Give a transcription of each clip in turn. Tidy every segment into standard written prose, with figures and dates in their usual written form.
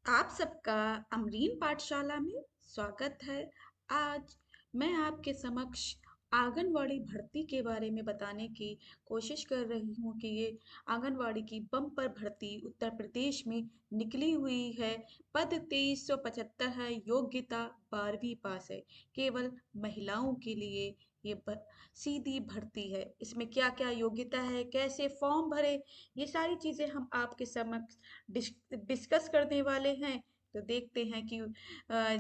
आप सबका अमरीन पाठशाला में स्वागत है। आज मैं आपके समक्ष आंगनवाड़ी भर्ती के बारे में बताने की कोशिश कर रही हूँ कि ये आंगनवाड़ी की बम्पर भर्ती उत्तर प्रदेश में निकली हुई है। पद 2375 है, योग्यता 12वीं पास है। केवल महिलाओं के लिए ये सीधी भर्ती है। इसमें क्या क्या योग्यता है, कैसे फॉर्म भरे, ये सारी चीजें हम आपके समक्ष डिस्कस करने वाले हैं। तो देखते हैं कि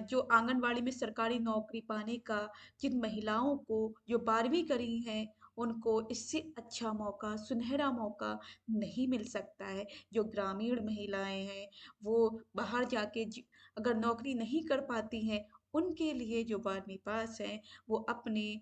जो आंगनवाड़ी में सरकारी नौकरी पाने का जिन महिलाओं को जो 12वीं करी हैं उनको इससे अच्छा मौका, सुनहरा मौका नहीं मिल सकता है। जो ग्रामीण महिलाएं हैं वो बाहर जाके अगर नौकरी नहीं कर पाती हैं, उनके लिए जो 12वीं पास हैं वो अपने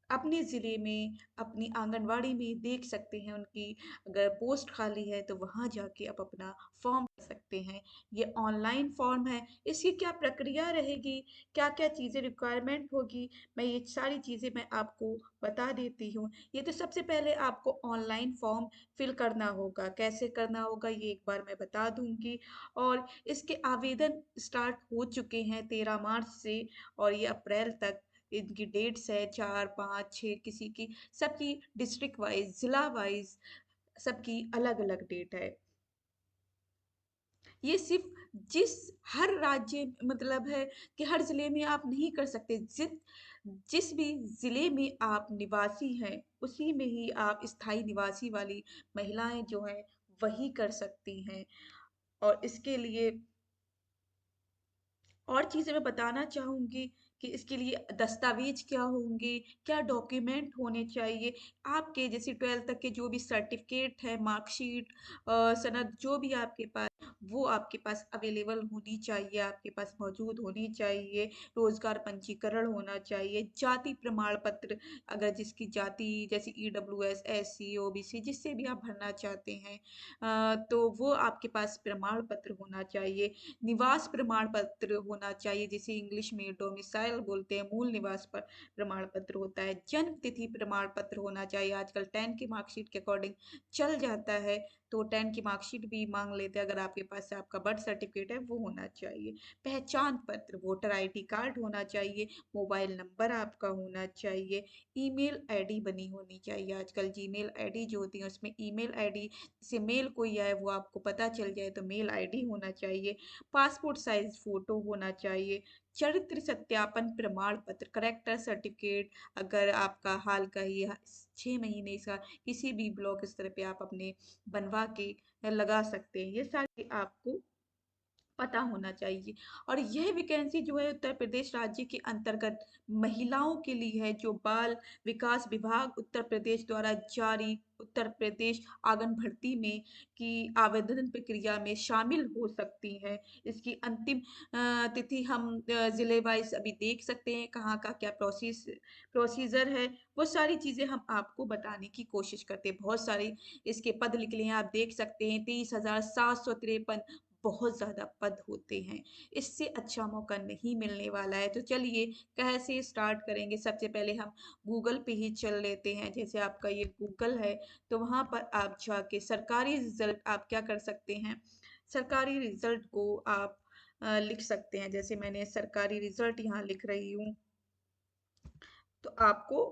अपने ज़िले में अपनी आंगनवाड़ी में देख सकते हैं। उनकी अगर पोस्ट खाली है तो वहाँ जाके आप अपना फॉर्म भर सकते हैं। ये ऑनलाइन फॉर्म है। इसकी क्या प्रक्रिया रहेगी, क्या क्या चीज़ें रिक्वायरमेंट होगी, मैं ये सारी चीज़ें मैं आपको बता देती हूँ। ये तो सबसे पहले आपको ऑनलाइन फॉर्म फिल करना होगा। कैसे करना होगा ये एक बार मैं बता दूंगी। और इसके आवेदन स्टार्ट हो चुके हैं 13 मार्च से, और ये अप्रैल तक इनकी डेट्स है, 4, 5, 6 किसी की, सबकी डिस्ट्रिक्ट वाइज, जिला वाइज सबकी अलग अलग डेट है। ये सिर्फ जिस हर राज्य मतलब है कि हर जिले में आप नहीं कर सकते। जिस भी जिले में आप निवासी हैं उसी में ही आप स्थायी निवासी वाली महिलाएं जो हैं वही कर सकती हैं। और इसके लिए और चीज़ें मैं बताना चाहूँगी कि इसके लिए दस्तावेज क्या होंगे, क्या डॉक्यूमेंट होने चाहिए। आपके जैसे 12th तक के जो भी सर्टिफिकेट है, मार्कशीट, सनद जो भी आपके पास, वो आपके पास अवेलेबल होनी चाहिए, आपके पास मौजूद होनी चाहिए। रोजगार पंजीकरण होना चाहिए, जाति प्रमाण पत्र, अगर जिसकी जाति जैसे ईडब्ल्यूएस, एससी, ओबीसी जिससे भी आप भरना चाहते हैं, तो वो आपके पास प्रमाण पत्र होना चाहिए। निवास प्रमाण पत्र होना चाहिए, जिसे इंग्लिश में डोमिसाइल बोलते हैं, मूल निवास पर प्रमाण पत्र होता है। जन्म तिथि प्रमाण पत्र होना चाहिए, आजकल 10 की मार्कशीट के अकॉर्डिंग चल जाता है, तो 10 की मार्कशीट भी मांग लेते हैं। अगर आपके पास आपका बर्थ सर्टिफिकेट है वो होना चाहिए। पहचान पत्र, वोटर आईडी कार्ड होना चाहिए। मोबाइल नंबर आपका होना चाहिए। ईमेल आईडी बनी होनी चाहिए। आजकल जीमेल आईडी जो होती है उसमें ईमेल आईडी से मेल कोई आए वो आपको पता चल जाए, तो मेल आईडी होना चाहिए। पासपोर्ट साइज फोटो होना चाहिए। चरित्र सत्यापन प्रमाण पत्र, करेक्टर सर्टिफिकेट, अगर आपका हाल का ही 6 महीने का किसी भी ब्लॉक स्तर पे आप अपने बनवा के लगा सकते हैं। ये सारी आपको पता होना चाहिए। और यह वैकेंसी जो है उत्तर प्रदेश राज्य के अंतर्गत महिलाओं के लिए है, जो बाल विकास विभाग उत्तर प्रदेश द्वारा जारी उत्तर प्रदेश आंगन भर्ती में की आवेदन प्रक्रिया में शामिल हो सकती हैं। इसकी अंतिम तिथि हम जिले वाइज अभी देख सकते हैं, कहाँ का क्या प्रोसीजर है, वो सारी चीजें हम आपको बताने की कोशिश करते हैं। बहुत सारे इसके पद निकले हैं, आप देख सकते हैं 23,753 बहुत ज़्यादा पद होते हैं। इससे अच्छा मौका नहीं मिलने वाला है। तो चलिए कैसे स्टार्ट करेंगे। सबसे पहले हम गूगल पे ही चल लेते हैं। जैसे आपका ये गूगल है तो वहाँ पर आप जाके सरकारी रिजल्ट आप क्या कर सकते हैं, सरकारी रिजल्ट को आप लिख सकते हैं। जैसे मैंने सरकारी रिजल्ट यहाँ लिख रही हूँ, तो आपको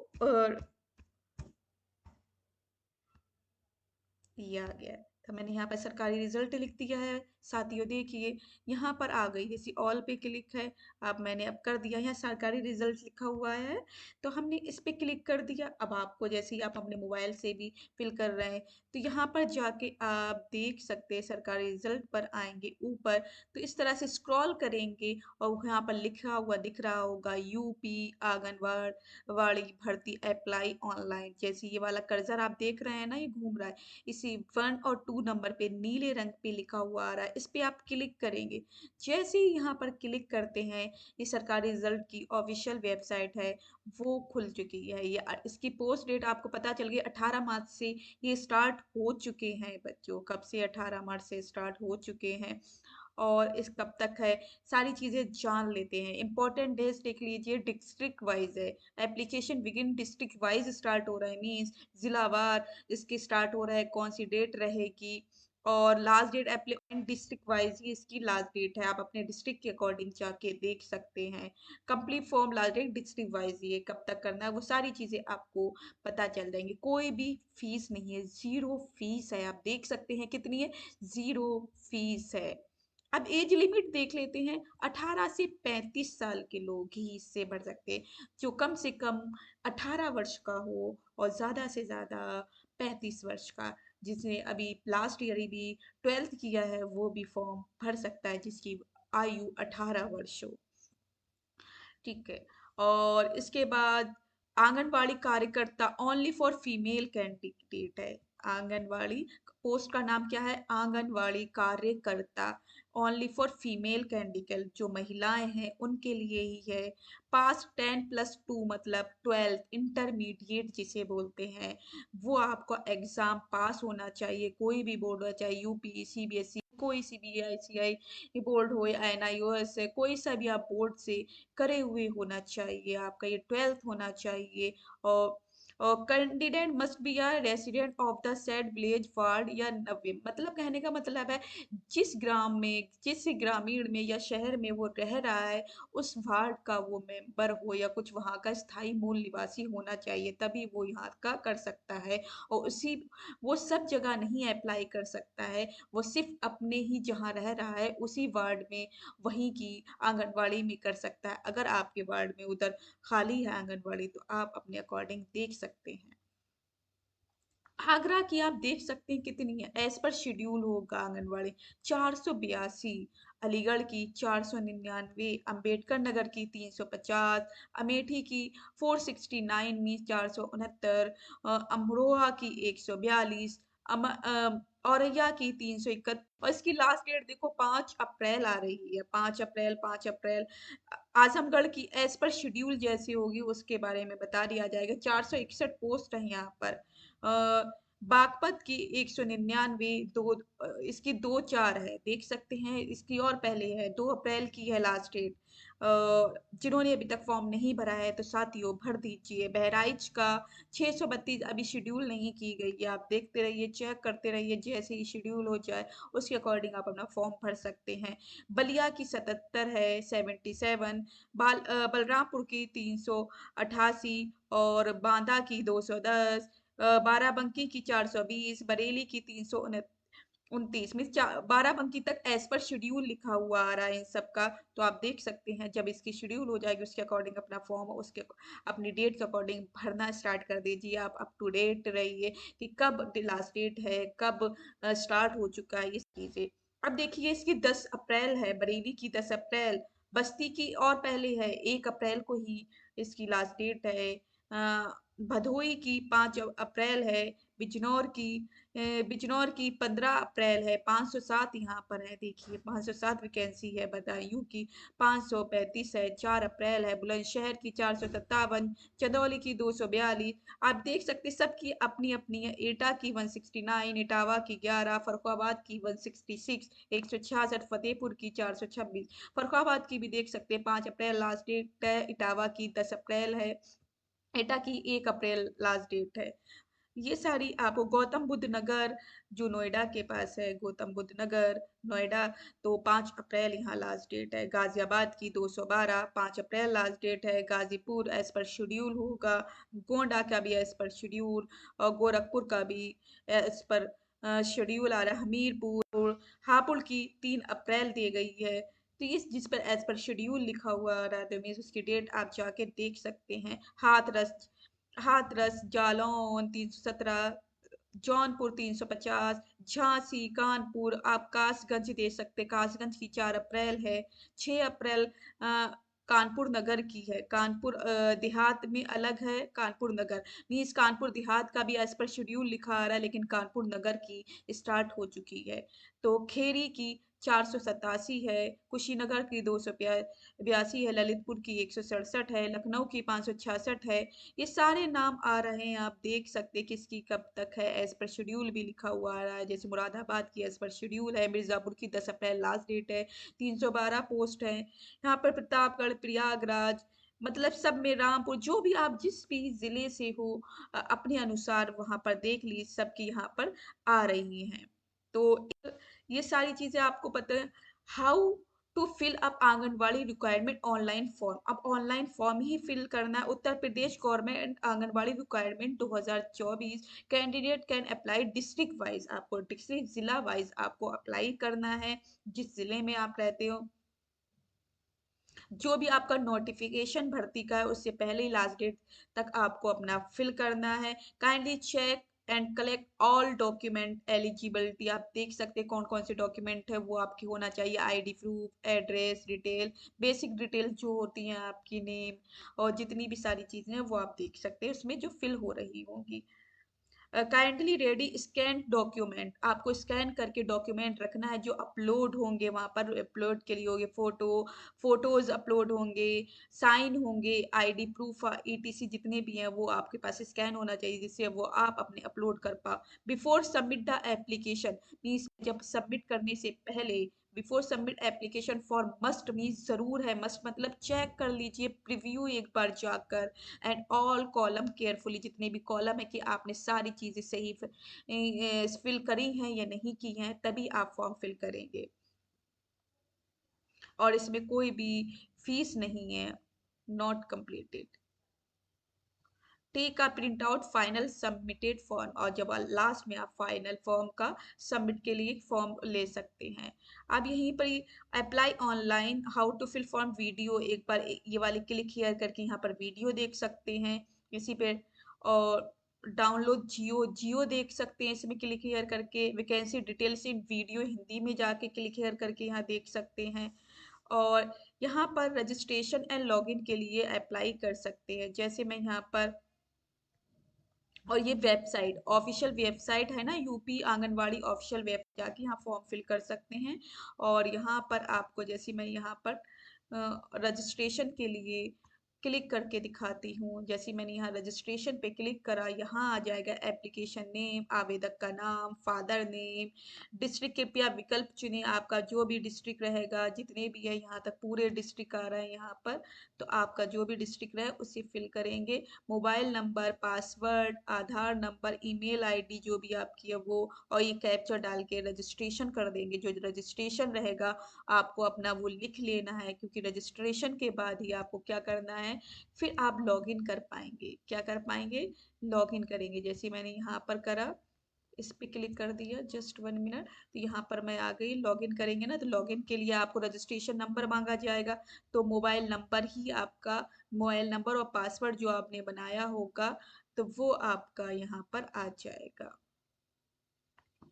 ये आ गया है। तो मैंने यहाँ पर सरकारी रिजल्ट लिख दिया है। साथियों देखिए यहाँ पर आ गई, जैसे ऑल पे क्लिक है। अब मैंने अब कर दिया, यहाँ सरकारी रिजल्ट लिखा हुआ है, तो हमने इस पे क्लिक कर दिया। अब आपको जैसे ही आप अपने मोबाइल से भी फिल कर रहे हैं तो यहाँ पर जाके आप देख सकते हैं, सरकारी रिजल्ट पर आएंगे ऊपर, तो इस तरह से स्क्रॉल करेंगे और यहाँ पर लिखा हुआ दिख रहा होगा यूपी आंगनवाड़ी भर्ती अप्लाई ऑनलाइन। जैसे ये वाला कर्सर आप देख रहे हैं ना, ये घूम रहा है, इसी 1 और 2 नंबर पे नीले रंग पे लिखा हुआ आ रहा है, इस पे आप क्लिक करेंगे। जैसे ही यहाँ पर क्लिक करते हैं, ये सरकारी रिजल्ट की ऑफिशियल वेबसाइट है वो खुल चुकी है। ये इसकी पोस्ट डेट आपको पता चल गई, 18 मार्च से ये स्टार्ट हो चुके हैं बच्चों। कब से? 18 मार्च से स्टार्ट हो चुके हैं। और इस कब तक है सारी चीजें जान लेते हैं। इंपॉर्टेंट डेज देख लीजिए, डिस्ट्रिक्ट वाइज है। एप्लीकेशन विगिन डिस्ट्रिक्ट वाइज स्टार्ट हो रहा है, मीन्स जिलावार इसकी स्टार्ट हो रहा है, कौन सी डेट रहेगी, और last date application district wise ही इसकी लास्ट डेट है, आप अपने डिस्ट्रिक्ट के अकॉर्डिंग जाके देख सकते हैं। Complete form last date district wise ही है, कब तक करना है वो सारी चीजें आपको पता चल जाएंगी। कोई भी फीस नहीं है, जीरो फीस है, आप देख सकते हैं कितनी है, जीरो फीस है। अब एज लिमिट देख लेते हैं, 18 से 35 साल के लोग ही इससे बढ़ सकते हैं, जो कम से कम 18 वर्ष का हो और ज्यादा से ज्यादा 35 वर्ष का, जिसने अभी लास्ट ईयर ही भी 12th किया है वो भी फॉर्म भर सकता है, जिसकी आयु 18 वर्ष हो। ठीक है। और इसके बाद आंगनवाड़ी कार्यकर्ता ओनली फॉर फीमेल कैंडिडेट है। आंगनवाड़ी पोस्ट का नाम क्या है, आंगनवाड़ी कार्यकर्ता, ओनली फॉर फीमेल कैंडिडेट, जो महिलाएं हैं उनके लिए ही है। पास 10+2 मतलब 12th इंटरमीडिएट जिसे बोलते हैं, वो आपको एग्जाम पास होना चाहिए, कोई भी बोर्ड हो, चाहे यूपी सीबीएसई, कोई सीबीआईसीआई बोर्ड हो या एनआईओएस है, कोई सा भी आप बोर्ड से करे हुए होना चाहिए, आपका ये 12th होना चाहिए। और candidate must be a resident of the said village ward या नब्बे, मतलब कहने का मतलब है जिस ग्राम में, जिस ग्रामीण में या शहर में वो रह रहा है, उस वार्ड का वो मेंबर हो या कुछ वहाँ का स्थायी मूल निवासी होना चाहिए, तभी वो यहाँ का कर सकता है। और उसी, वो सब जगह नहीं अप्लाई कर सकता है, वो सिर्फ अपने ही जहाँ रह रहा है उसी वार्ड में, वहीं की आंगनवाड़ी में कर सकता है। अगर आपके वार्ड में उधर खाली है आंगनवाड़ी तो आप अपने अकॉर्डिंग देख सकते हैं। आगरा की आप देख सकते हैं कितनी है, एज पर शेड्यूल होगा आंगनवाड़ी 482, अलीगढ़ की 499, अंबेडकर नगर की 350, अमेठी की 469 मीन 469, अमरोहा की 142, औरैया की 361। और इसकी लास्ट डेट देखो 5 अप्रैल आ रही है, 5 अप्रैल, 5 अप्रैल। आजमगढ़ की एज पर शेड्यूल जैसी होगी उसके बारे में बता दिया जाएगा, 461 पोस्ट है यहाँ पर। बागपत की 199, इसकी 2/4 है, देख सकते हैं, इसकी और पहले है, 2 अप्रैल की है लास्ट डेट। जिन्होंने अभी तक फॉर्म नहीं भरा है तो साथियों भर दीजिए। बहराइच का 632 अभी शेड्यूल नहीं की गई है, आप देखते रहिए, चेक करते रहिए, जैसे ही शेड्यूल हो जाए उसके अकॉर्डिंग आप अपना फॉर्म भर सकते हैं। बलिया की 77 है, 77। बलरामपुर की 388 और बांदा की 210, बाराबंकी की 420, बरेली की 329 में, बाराबंकी तक एज पर शेड्यूल लिखा हुआ आ रहा है इन सबका। तो आप देख सकते हैं जब इसकी शेड्यूल हो जाएगी उसके अकॉर्डिंग अपना फॉर्म उसके अपनी डेट के अकॉर्डिंग भरना स्टार्ट कर दीजिए। आप अप टू डेट रहिए कि कब लास्ट डेट है, कब स्टार्ट हो चुका है ये चीजें। अब देखिए इसकी 10 अप्रैल है, बरेली की 10 अप्रैल, बस्ती की और पहले है, 1 अप्रैल को ही इसकी लास्ट डेट है। भदोई की 5 अप्रैल है, बिजनौर की बिजनौर की 15 अप्रैल है, 507 यहाँ पर है, देखिए 507 वैकेंसी है। बदायूं की 535 है, 4 अप्रैल है। बुलंदशहर की 457, चंदौली की 242। आप देख सकते हैं सबकी अपनी अपनी है। एटा की 169, इटावा की 11, फरुखाबाद की 166, 166, फतेहपुर की 426। फरुखाबाद की भी देख सकते हैं 5 अप्रैल लास्ट डेट है, इटावा की 10 अप्रैल है, एटा की 1 अप्रैल लास्ट डेट है। ये सारी आपको गौतम बुद्ध नगर जो नोएडा के पास है, गौतम बुद्ध नगर नोएडा, तो 5 अप्रैल यहाँ लास्ट डेट है। गाजियाबाद की 212, 5 अप्रैल लास्ट डेट है। गाजीपुर एज पर शेड्यूल होगा, गोंडा का भी एज पर शेड्यूल, और गोरखपुर का भी एज पर शेड्यूल आ रहा है। हमीरपुर, हापुड़ की 3 अप्रैल दी गई है। तो इस जिस पर एज पर शेड्यूल लिखा हुआ आ रहा है तो उसकी डेट आप जाके देख सकते हैं। हाथरस जालौन 317, जौनपुर 350, झांसी, कानपुर, आप कासगंज दे सकते, कासगंज की 4 अप्रैल है। 6 अप्रैल कानपुर नगर की है, कानपुर देहात में अलग है कानपुर नगर, मीन्स कानपुर देहात का भी एज पर शेड्यूल लिखा आ रहा है लेकिन कानपुर नगर की स्टार्ट हो चुकी है। तो खेरी की 487 है, कुशीनगर की 282 है, ललितपुर की 167 है, लखनऊ की 566 है। ये सारे नाम आ रहे हैं, आप देख सकते हैं किसकी कब तक है, एज पर शेड्यूल भी लिखा हुआ आ रहा है। जैसे मुरादाबाद की एज पर शेड्यूल है, मिर्जापुर की 10 अप्रैल लास्ट डेट है, 312 पोस्ट है। यहाँ पर प्रतापगढ़, प्रयागराज, मतलब सब में, रामपुर, जो भी आप जिस भी जिले से हो अपने अनुसार वहां पर देख ली, सबकी यहाँ पर आ रही हैं। तो ये सारी चीजें आपको पता है। How to fill up Anganwadi requirement online form. अब ऑनलाइन फॉर्म ही फिल करना है। Uttar Pradesh government Anganwadi requirement 2024 candidate can apply district wise. आपको डिस्ट्रिक्ट जिला वाइज आपको अप्लाई करना है, जिस जिले में आप रहते हो। जो भी आपका नोटिफिकेशन भर्ती का है उससे पहले ही लास्ट डेट तक आपको अपना फिल करना है। Kindly check and collect all document eligibility. आप देख सकते हैं कौन कौन से डॉक्यूमेंट है वो आपकी होना चाहिए। ID proof, address detail, basic detail जो होती हैं आपकी नेम और जितनी भी सारी चीजें हैं वो आप देख सकते हैं उसमें जो फिल हो रही होंगी। Kindly ready scan document. आपको स्कैन करके डॉक्यूमेंट रखना है जो अपलोड होंगे वहां पर। अपलोड के लिए होंगे फोटोज अपलोड होंगे, साइन होंगे, आईडी प्रूफ, ईटीसी जितने भी हैं वो आपके पास स्कैन होना चाहिए जिससे वो आप अपने अपलोड कर पाओ। Before submit the application means जब सबमिट करने से पहले, before submit application for must means जरूर है, मस्ट मतलब चेक कर लीजिए प्रीव्यू एक बार जाकर। एंड ऑल कॉलम केयरफुली, जितने भी कॉलम है कि आपने सारी चीजें सही फिल करी हैं या नहीं की हैं, तभी आप फॉर्म फिल करेंगे। और इसमें कोई भी फीस नहीं है। Not completed. टेक का print out final submitted form. और जब लास्ट में आप फाइनल फॉर्म का सबमिट के लिए फॉर्म ले सकते हैं। अब यहीं पर apply online how to fill form video, एक बार ये वाले क्लिक हियर करके यहाँ पर वीडियो देख सकते हैं इसी पे। और डाउनलोड जियो, जियो देख सकते हैं इसमें क्लिक हियर करके। Vacancy details in video Hindi में जाके क्लिक हियर करके यहाँ देख सकते हैं। और यहाँ पर रजिस्ट्रेशन एंड लॉगिन के लिए अप्लाई कर सकते हैं। जैसे मैं यहाँ पर, और ये वेबसाइट ऑफिशियल वेबसाइट है ना, यूपी आंगनवाड़ी ऑफिशियल वेब, जाके यहाँ फॉर्म फिल कर सकते हैं। और यहाँ पर आपको जैसे मैं यहाँ पर रजिस्ट्रेशन के लिए क्लिक करके दिखाती हूँ। जैसे मैंने यहाँ रजिस्ट्रेशन पे क्लिक करा, यहाँ आ जाएगा एप्लीकेशन नेम, आवेदक का नाम, फादर नेम, डिस्ट्रिक्ट कृपया विकल्प चुने। आपका जो भी डिस्ट्रिक्ट रहेगा, जितने भी है यहाँ तक पूरे डिस्ट्रिक्ट आ रहे हैं यहाँ पर, तो आपका जो भी डिस्ट्रिक्ट रहे उसे फिल करेंगे। मोबाइल नंबर, पासवर्ड, आधार नंबर, ईमेल आईडी जो भी आपकी है वो, और ये कैप्चा डाल के रजिस्ट्रेशन कर देंगे। जो रजिस्ट्रेशन रहेगा आपको अपना वो लिख लेना है, क्योंकि रजिस्ट्रेशन के बाद ही आपको क्या करना है, फिर आप लॉगिन कर पाएंगे। क्या कर पाएंगे, लॉगिन करेंगे। जैसे मैंने यहाँ पर करा, इस पे क्लिक कर दिया, जस्ट 1 मिनट, तो यहाँ पर मैं आ गई। लॉगिन करेंगे ना, तो लॉगिन के लिए आपको रजिस्ट्रेशन नंबर मांगा जाएगा। तो मोबाइल नंबर ही आपका, मोबाइल नंबर और पासवर्ड जो आपने बनाया होगा तो वो आपका यहाँ पर आ जाएगा।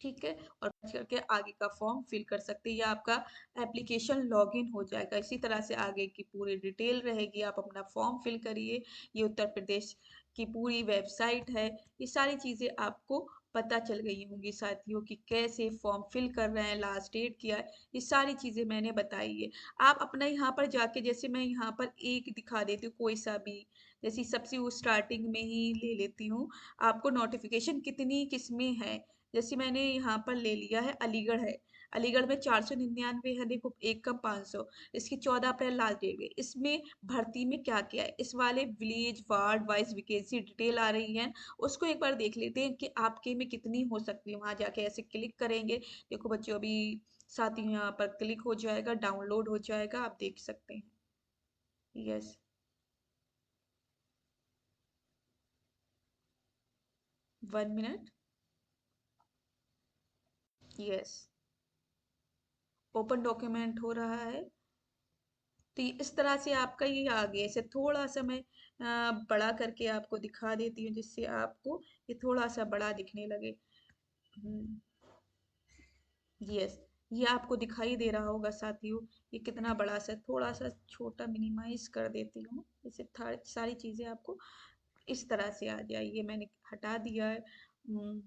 ठीक है, और करके आगे का फॉर्म फिल कर सकते हैं, या आपका एप्लीकेशन लॉगिन हो जाएगा। इसी तरह से आगे की पूरी डिटेल रहेगी, आप अपना फॉर्म फिल करिए। ये उत्तर प्रदेश की पूरी वेबसाइट है। ये सारी चीजें आपको पता चल गई होंगी साथियों कि कैसे फॉर्म फिल कर रहे हैं, लास्ट डेट क्या है, ये सारी चीजें मैंने बताई है। आप अपना यहाँ पर जाके, जैसे मैं यहाँ पर एक दिखा देती हूँ कोई सा भी, जैसे सबसे वो स्टार्टिंग में ही ले लेती हूँ। आपको नोटिफिकेशन कितनी किस्में हैं, जैसे मैंने यहाँ पर ले लिया है अलीगढ़ है। अलीगढ़ में 499 है, देखो एक कम 500। इसकी 14 अप्रैल लास्ट डेट है। इसमें भर्ती में क्या क्या है, इस वाले village ward wise vacancy detail आ रही है, उसको एक बार देख लेते हैं कि आपके में कितनी हो सकती है। वहां जाके ऐसे क्लिक करेंगे, देखो बच्चों अभी साथ ही यहाँ पर क्लिक हो जाएगा, डाउनलोड हो जाएगा, आप देख सकते हैं। Yes, 1 minute. Yes, open document हो रहा है। तो इस तरह से आपका ये आ गया। इसे थोड़ा सा मैं बड़ा करके आपको दिखा देती हूँ, जिससे आपको ये थोड़ा सा बड़ा दिखने लगे। यस, ये आपको दिखाई दे रहा होगा साथियों, ये कितना बड़ा सा, थोड़ा सा छोटा मिनिमाइज कर देती हूँ, इससे सारी चीजें आपको इस तरह से आ जाए। ये मैंने हटा दिया है। हम्म,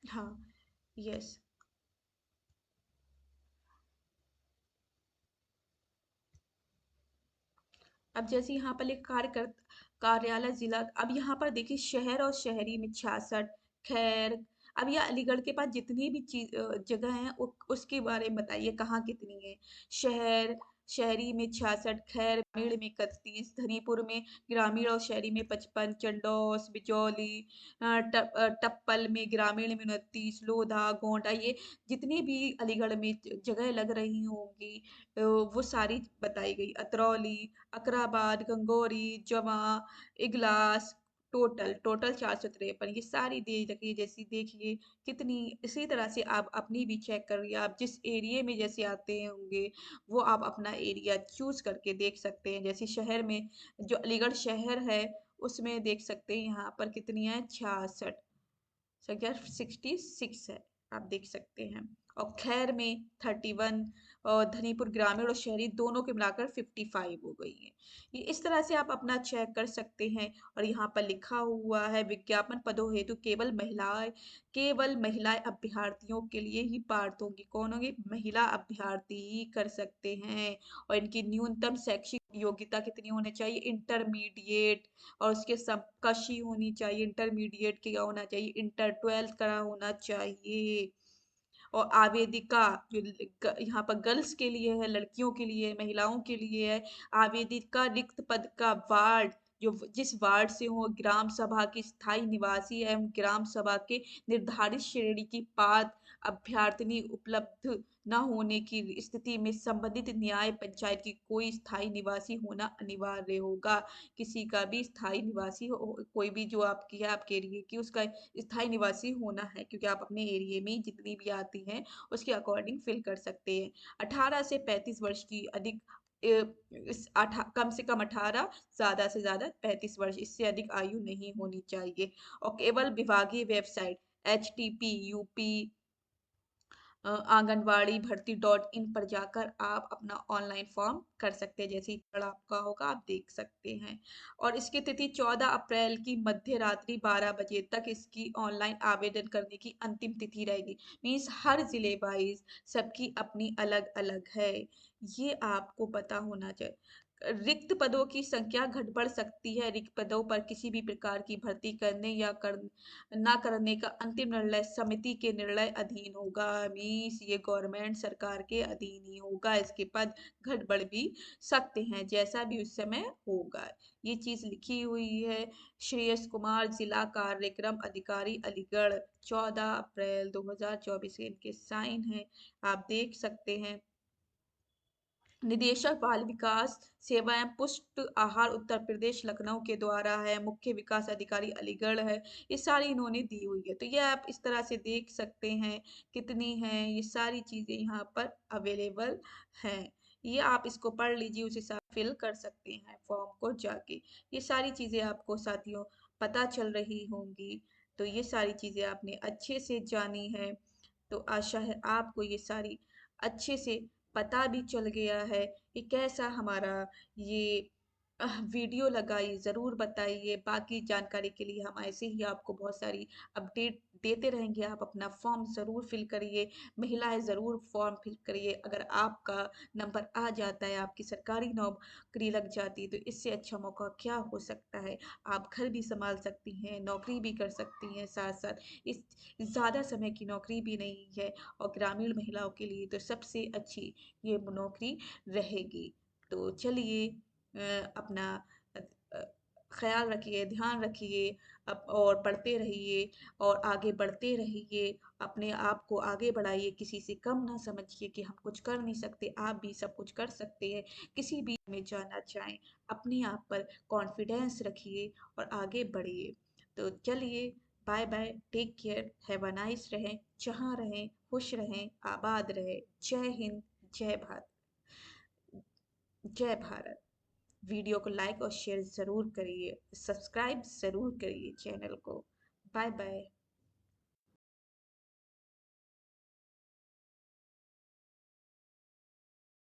हाँ। यस, अब जैसे यहाँ पर एक कार्यालय जिला, अब यहाँ पर देखिए शहर और शहरी में 66। खैर, अब यह अलीगढ़ के पास जितनी भी चीज जगह है उसके बारे में बताइए कहाँ कितनी है। शहर शहरी में 66, खैर ग्रामीण में 31, धनीपुर में ग्रामीण और शहरी में 55, चंडौस, बिचौली, टप्पल में ग्रामीण में 29, लोधा, गोंडा, ये जितनी भी अलीगढ़ में जगह लग रही होंगी वो सारी बताई गई। अतरौली, अकराबाद, गंगोरी, जवा, इगलास, टोटल टोटल 453, ये सारी दे रखी है। जैसी देखिए कितनी, इसी तरह से आप अपनी भी चेक करिए। आप जिस एरिया में जैसे आते होंगे वो आप अपना एरिया चूज करके देख सकते हैं। जैसे शहर में, जो अलीगढ़ शहर है उसमें देख सकते हैं यहाँ पर कितनी है, 66, संख्या 66 है, आप देख सकते हैं। और खैर में 31, और धनीपुर ग्रामीण और शहरी दोनों के मिलाकर 55 हो गई है। ये इस तरह से आप अपना चेक कर सकते हैं। और यहाँ पर लिखा हुआ है विज्ञापन पदों हेतु केवल महिलाएं अभ्यर्थियों के लिए ही पात्र होंगी। कौन होंगे, महिला अभ्यर्थी ही कर सकते हैं। और इनकी न्यूनतम शैक्षिक योग्यता कितनी होनी चाहिए, इंटरमीडिएट, और उसके सबकशी होनी चाहिए। इंटरमीडिएट क्या होना चाहिए, इंटर 12th करा होना चाहिए। और आवेदिका, जो यहाँ पर गर्ल्स के लिए है, लड़कियों के लिए, महिलाओं के लिए है। आवेदिका रिक्त पद का वार्ड, जो जिस वार्ड से हो, ग्राम सभा की स्थायी निवासी एवं ग्राम सभा के निर्धारित श्रेणी की पात्र अभ्यर्थिनी उपलब्ध न होने की स्थिति में संबंधित न्याय पंचायत की कोई स्थायी निवासी होना अनिवार्य होगा। किसी का भी स्थायी निवासी कोई भी जो आपकी है, आपके एरिया की, उसका स्थायी निवासी होना है, क्योंकि आप अपने एरिया में जितनी भी आती हैं उसके अकॉर्डिंग फिल कर सकते हैं। 18 से 35 वर्ष की अधिक, कम से कम 18, ज्यादा से ज्यादा 35 वर्ष, इससे अधिक आयु नहीं होनी चाहिए। और केवल विभागीय वेबसाइट http आंगनवाड़ी भर्ती .in पर जाकर आप अपना ऑनलाइन फॉर्म कर सकते हैं। जैसे ही पड़ा आपका होगा आप देख सकते हैं। और इसकी तिथि 14 अप्रैल की मध्य रात्रि 12 बजे तक इसकी ऑनलाइन आवेदन करने की अंतिम तिथि रहेगी। मीन्स हर जिले वाइज सबकी अपनी अलग अलग है, ये आपको पता होना चाहिए। रिक्त पदों की संख्या घट बढ़ सकती है। रिक्त पदों पर किसी भी प्रकार की भर्ती करने या ना करने का अंतिम निर्णय समिति के निर्णय अधीन होगा। मीन्स ये गवर्नमेंट सरकार के अधीन ही होगा। इसके पद घट बढ़ भी सकते हैं, जैसा भी उस समय होगा। ये चीज लिखी हुई है। श्रेयस कुमार, जिला कार्यक्रम अधिकारी, अलीगढ़, 14 अप्रैल 2024 के इनके साइन है, आप देख सकते हैं। निदेशक बाल विकास सेवा एवं पुष्ट आहार उत्तर प्रदेश लखनऊ के द्वारा है। मुख्य विकास अधिकारी अलीगढ़ है। ये सारी इन्होंने दी हुई है, तो ये आप इस तरह से देख सकते हैं कितनी है, ये सारी चीजें यहाँ पर अवेलेबल हैं। ये आप इसको पढ़ लीजिए, उस हिसाब फिल कर सकते हैं फॉर्म को जाके। ये सारी चीजें आपको साथियों पता चल रही होंगी। तो ये सारी चीजें आपने अच्छे से जानी है, तो आशा है आपको ये सारी अच्छे से पता भी चल गया है कि कैसा हमारा ये वीडियो लगा। ये ज़रूर बताइए। बाकी जानकारी के लिए हम ऐसे ही आपको बहुत सारी अपडेट देते रहेंगे। आप अपना फॉर्म ज़रूर फिल करिए, महिलाएं ज़रूर फॉर्म फिल करिए। अगर आपका नंबर आ जाता है, आपकी सरकारी नौकरी लग जाती है, तो इससे अच्छा मौका क्या हो सकता है। आप घर भी संभाल सकती हैं, नौकरी भी कर सकती हैं, साथ साथ इस ज़्यादा समय की नौकरी भी नहीं है। और ग्रामीण महिलाओं के लिए तो सबसे अच्छी ये नौकरी रहेगी। तो चलिए अपना अ, अ, ख्याल रखिए, ध्यान रखिए, और पढ़ते रहिए और आगे बढ़ते रहिए। अपने आप को आगे बढ़ाइए, किसी से कम ना समझिए कि हम कुछ कर नहीं सकते, आप भी सब कुछ कर सकते हैं। किसी भी में जाना चाहें, अपने आप पर कॉन्फिडेंस रखिए और आगे बढ़िए। तो चलिए, bye bye, take care, have a nice, रहें जहाँ रहें, खुश रहें, आबाद रहें। जय हिंद, जय भारत, जय भारत। वीडियो को लाइक और शेयर ज़रूर करिए, सब्सक्राइब ज़रूर करिए चैनल को। Bye bye.